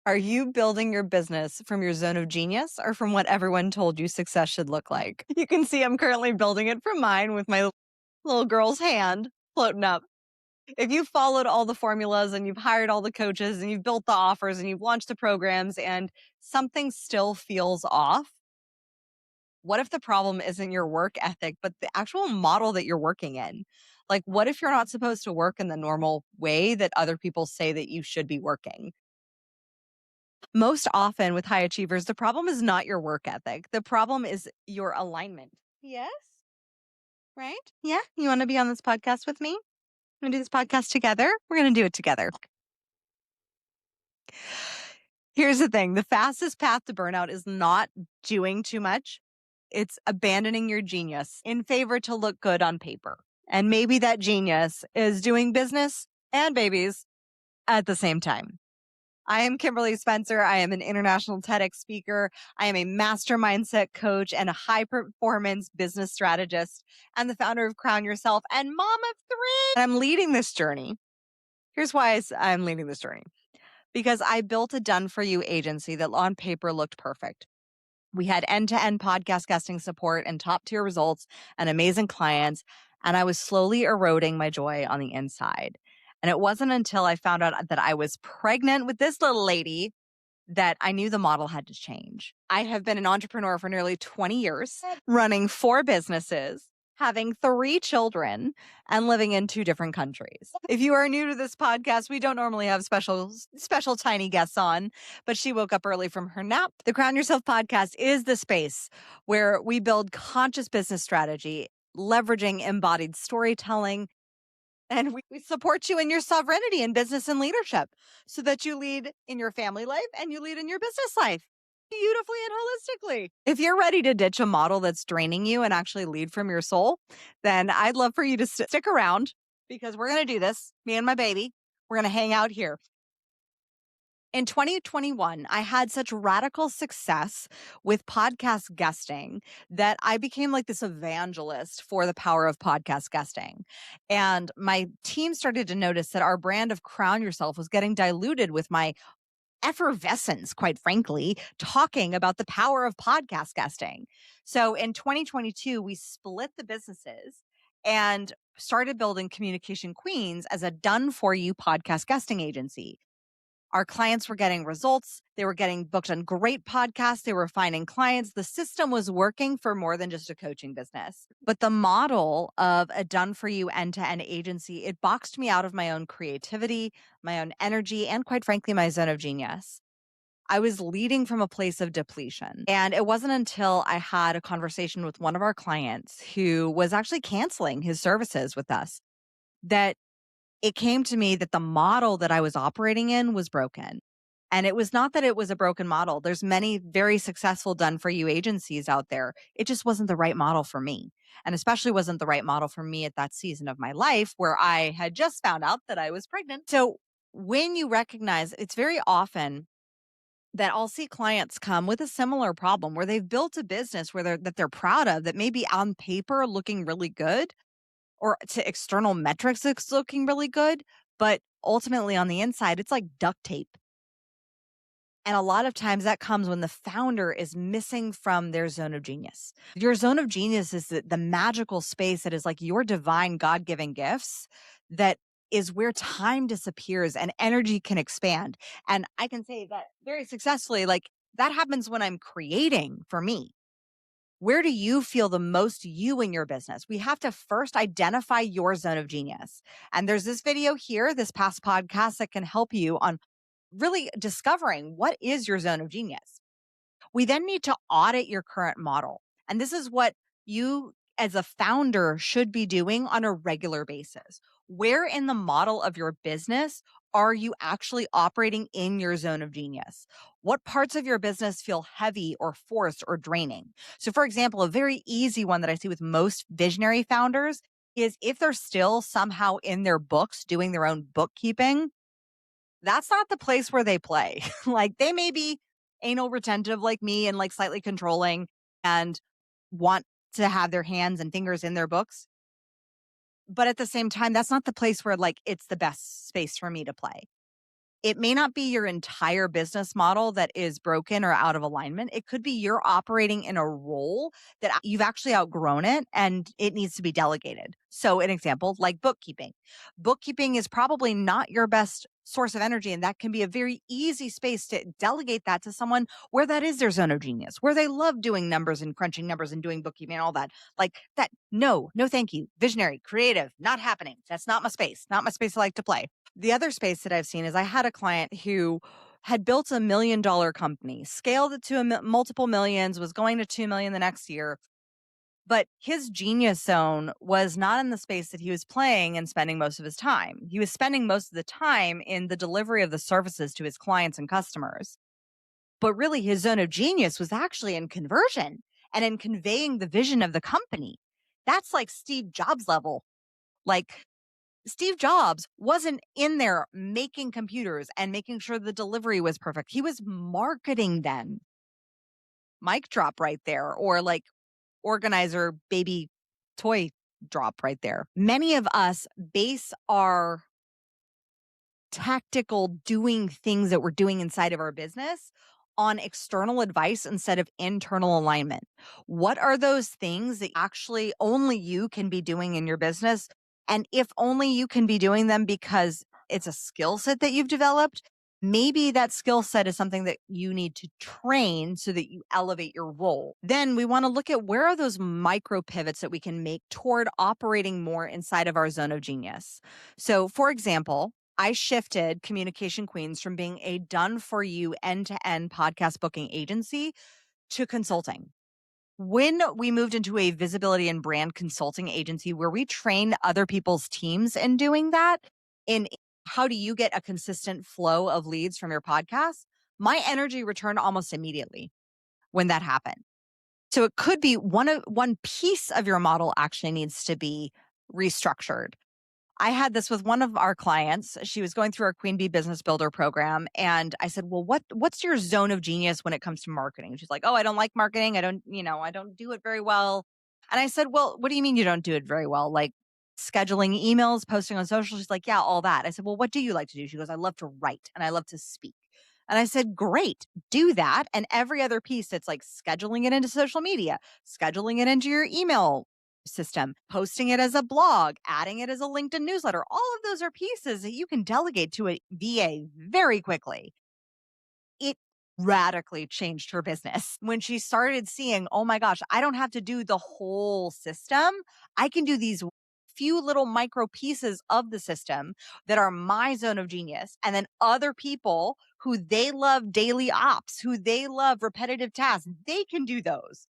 Are you building your business from your zone of genius or from what everyone told you success should look like? You can see I'm currently building it from mine with my little girl's hand floating up. If you've followed all the formulas and you've hired all the coaches and you've built the offers and you've launched the programs and something still feels off, what if the problem isn't your work ethic, but the actual model that you're working in? Like, what if you're not supposed to work in the normal way that other people say that you should be working? Most often with high achievers, the problem is not your work ethic. The problem is your alignment. Yes, right? Yeah. You want to be on this podcast with me? Want to do this podcast together? We're going to do it together. Here's the thing, the fastest path to burnout is not doing too much. It's abandoning your genius in favor to look good on paper. And maybe that genius is doing business and babies at the same time. I am Kimberly Spencer. I am an international TEDx speaker. I am a master mindset coach and a high performance business strategist and the founder of Crown Yourself and mom of 3. And I'm leading this journey. Here's why I'm leading this journey. Because I built a done for you agency that on paper looked perfect. We had end-to-end podcast guesting support and top tier results and amazing clients. And I was slowly eroding my joy on the inside. And it wasn't until I found out that I was pregnant with this little lady that I knew the model had to change. I have been an entrepreneur for nearly 20 years, running 4 businesses, having 3 children, and living in 2 different countries. If you are new to this podcast, we don't normally have special tiny guests on, but she woke up early from her nap. The Crown Yourself podcast is the space where we build conscious business strategy, leveraging embodied storytelling, and we support you in your sovereignty in business and leadership so that you lead in your family life and you lead in your business life beautifully and holistically. If you're ready to ditch a model that's draining you and actually lead from your soul, then I'd love for you to stick around because we're going to do this. Me and my baby, we're going to hang out here. In 2021, I had such radical success with podcast guesting that I became like this evangelist for the power of podcast guesting. And my team started to notice that our brand of Crown Yourself was getting diluted with my effervescence, quite frankly, talking about the power of podcast guesting. So in 2022, we split the businesses and started building Communication Queens as a done for you podcast guesting agency. Our clients were getting results. They were getting booked on great podcasts. They were finding clients. The system was working for more than just a coaching business. But the model of a done for you end-to-end agency, it boxed me out of my own creativity, my own energy, and quite frankly, my zone of genius. I was leading from a place of depletion. And it wasn't until I had a conversation with one of our clients who was actually canceling his services with us that it came to me that the model that I was operating in was broken. And it was not that it was a broken model. There's many very successful done for you agencies out there. It just wasn't the right model for me. And especially wasn't the right model for me at that season of my life where I had just found out that I was pregnant. So when you recognize, it's very often that I'll see clients come with a similar problem where they've built a business where they're proud of that maybe on paper looking really good, or to external metrics, it's looking really good. But ultimately on the inside, it's like duct tape. And a lot of times that comes when the founder is missing from their zone of genius. Your zone of genius is the magical space that is like your divine God-given gifts that is where time disappears and energy can expand. And I can say that very successfully, like that happens when I'm creating for me. Where do you feel the most you in your business? We have to first identify your zone of genius. And there's this video here, this past podcast that can help you on really discovering what is your zone of genius. We then need to audit your current model. And this is what you as a founder should be doing on a regular basis. Where in the model of your business are you actually operating in your zone of genius? What parts of your business feel heavy or forced or draining? So for example, a very easy one that I see with most visionary founders is if they're still somehow in their books doing their own bookkeeping, that's not the place where they play. Like they may be anal retentive like me and like slightly controlling and want to have their hands and fingers in their books. But at the same time, that's not the place where like it's the best space for me to play. It may not be your entire business model that is broken or out of alignment. It could be you're operating in a role that you've actually outgrown it and it needs to be delegated. So, an example like bookkeeping. Bookkeeping is probably not your best source of energy, and that can be a very easy space to delegate that to someone where that is their zone of genius, where they love doing numbers and crunching numbers and doing bookkeeping and all that. Like that, no, no, thank you. Visionary, creative, not happening. That's not my space, not my space I like to play. The other space that I've seen is I had a client who had built $1 million company, scaled it to multiple millions, was going to 2 million the next year. But his genius zone was not in the space that he was playing and spending most of his time. He was spending most of the time in the delivery of the services to his clients and customers. But really, his zone of genius was actually in conversion and in conveying the vision of the company. That's like Steve Jobs level. Like, Steve Jobs wasn't in there making computers and making sure the delivery was perfect. He was marketing them. Mic drop right there, or like organizer baby toy drop right there. Many of us base our tactical doing things that we're doing inside of our business on external advice instead of internal alignment. What are those things that actually only you can be doing in your business? And if only you can be doing them because it's a skill set that you've developed, maybe that skill set is something that you need to train so that you elevate your role. Then we want to look at where are those micro pivots that we can make toward operating more inside of our zone of genius. So, for example, I shifted Communication Queens from being a done for you end to end podcast booking agency to consulting. When we moved into a visibility and brand consulting agency where we train other people's teams in doing that, in how do you get a consistent flow of leads from your podcast, my energy returned almost immediately when that happened. So it could be one piece of your model actually needs to be restructured. I had this with one of our clients. She was going through our Queen Bee Business Builder program. And I said, well, what's your zone of genius when it comes to marketing? She's like, oh, I don't like marketing. I don't do it very well. And I said, well, what do you mean you don't do it very well? Like scheduling emails, posting on social? She's like, yeah, all that. I said, well, what do you like to do? She goes, I love to write and I love to speak. And I said, great, do that. And every other piece that's like scheduling it into social media, scheduling it into your email system, posting it as a blog, adding it as a LinkedIn newsletter. All of those are pieces that you can delegate to a VA very quickly. It radically changed her business when she started seeing, oh my gosh, I don't have to do the whole system. I can do these few little micro pieces of the system that are my zone of genius. And then other people who they love daily ops, who they love repetitive tasks, they can do those.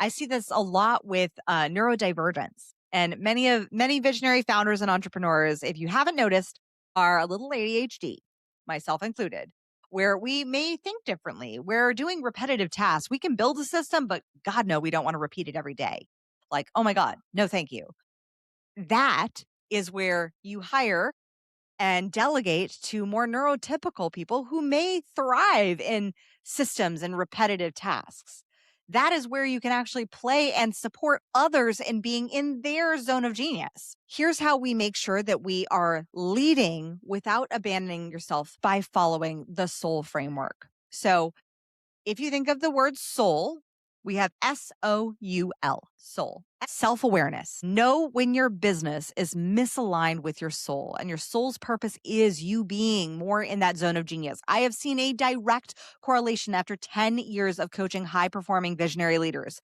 I see this a lot with neurodivergence, and many visionary founders and entrepreneurs, if you haven't noticed, are a little ADHD, myself included, where we may think differently. We're doing repetitive tasks. We can build a system, but God, no, we don't want to repeat it every day. Like, oh my God, no, thank you. That is where you hire and delegate to more neurotypical people who may thrive in systems and repetitive tasks. That is where you can actually play and support others in being in their zone of genius. Here's how we make sure that we are leading without abandoning yourself by following the soul framework. So if you think of the word soul, we have SOUL, soul. Self awareness. Know when your business is misaligned with your soul, and your soul's purpose is you being more in that zone of genius. I have seen a direct correlation after 10 years of coaching high performing visionary leaders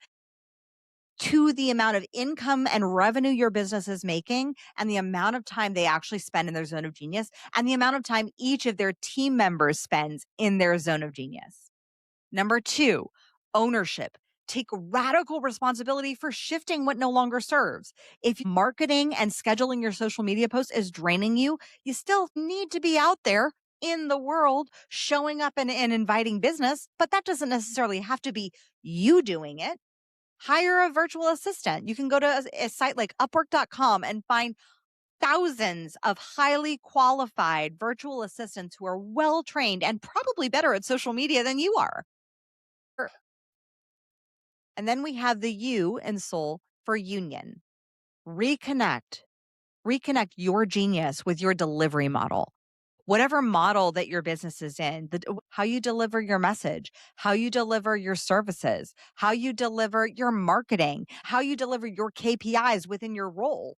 to the amount of income and revenue your business is making and the amount of time they actually spend in their zone of genius and the amount of time each of their team members spends in their zone of genius. Number 2, ownership. Take radical responsibility for shifting what no longer serves. If marketing and scheduling your social media posts is draining you, you still need to be out there in the world showing up and inviting business, but that doesn't necessarily have to be you doing it. Hire a virtual assistant. You can go to a site like Upwork.com and find thousands of highly qualified virtual assistants who are well trained and probably better at social media than you are. And then we have the U in soul for union. Reconnect your genius with your delivery model. whatever model that your business is in, how you deliver your message, how you deliver your services, how you deliver your marketing, how you deliver your KPIs within your role.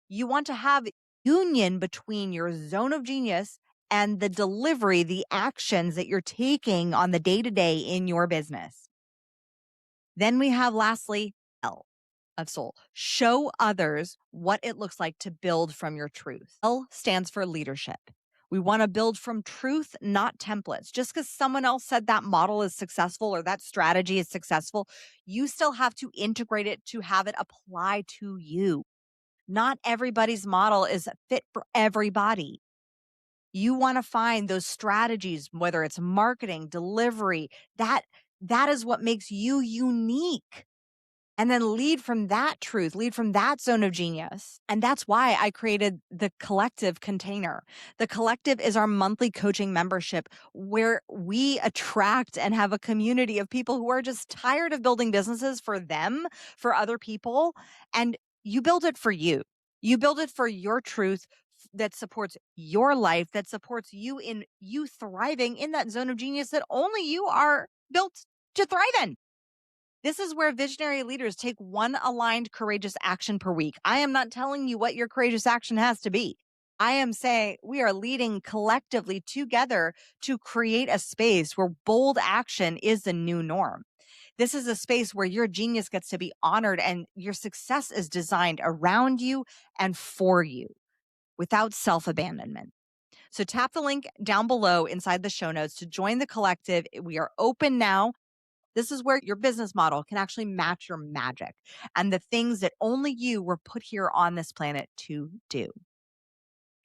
You want to have union between your zone of genius and the delivery, the actions that you're taking on the day to day in your business. Then we have lastly, L of soul. Show others what it looks like to build from your truth. L stands for leadership. We want to build from truth, not templates. Just because someone else said that model is successful or that strategy is successful, you still have to integrate it to have it apply to you. Not everybody's model is fit for everybody. You want to find those strategies, whether it's marketing, delivery, that is what makes you unique. And then lead from that truth, lead from that zone of genius. And that's why I created the Collective container. The Collective is our monthly coaching membership where we attract and have a community of people who are just tired of building businesses for them, for other people. And you build it for you. You build it for your truth that supports your life, that supports you in you thriving in that zone of genius that only you are built to thrive in. This is where visionary leaders take one aligned, courageous action per week. I am not telling you what your courageous action has to be. I am saying we are leading collectively together to create a space where bold action is the new norm. This is a space where your genius gets to be honored and your success is designed around you and for you without self-abandonment. So tap the link down below inside the show notes to join the collective. We are open now. This is where your business model can actually match your magic and the things that only you were put here on this planet to do.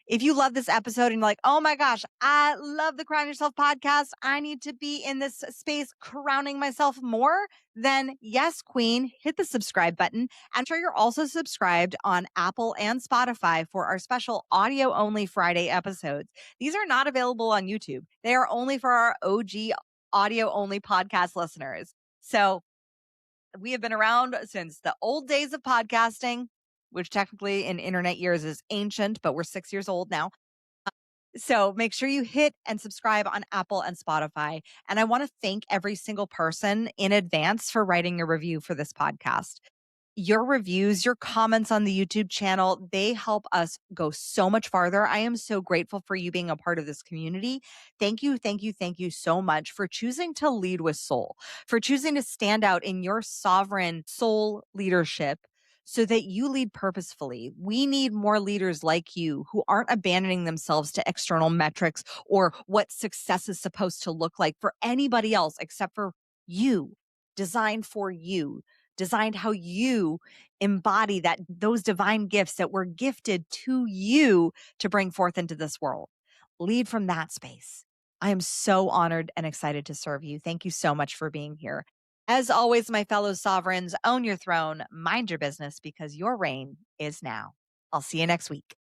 If you love this episode and you're like, oh my gosh, I love the Crown Yourself podcast. I need to be in this space crowning myself more, then yes, queen, hit the subscribe button. I'm sure you're also subscribed on Apple and Spotify for our special audio only Friday episodes. These are not available on YouTube. They are only for our OG audio only podcast listeners. So we have been around since the old days of podcasting, which technically in internet years is ancient, but we're 6 years old now. So make sure you hit and subscribe on Apple and Spotify. And I want to thank every single person in advance for writing a review for this podcast. Your reviews, your comments on the YouTube channel, they help us go so much farther. I am so grateful for you being a part of this community. Thank you, thank you, thank you so much for choosing to lead with soul, for choosing to stand out in your sovereign soul leadership so that you lead purposefully. We need more leaders like you who aren't abandoning themselves to external metrics or what success is supposed to look like for anybody else except for you, designed for you. Designed how you embody those divine gifts that were gifted to you to bring forth into this world. Lead from that space. I am so honored and excited to serve you. Thank you so much for being here. As always, my fellow sovereigns, own your throne, mind your business because your reign is now. I'll see you next week.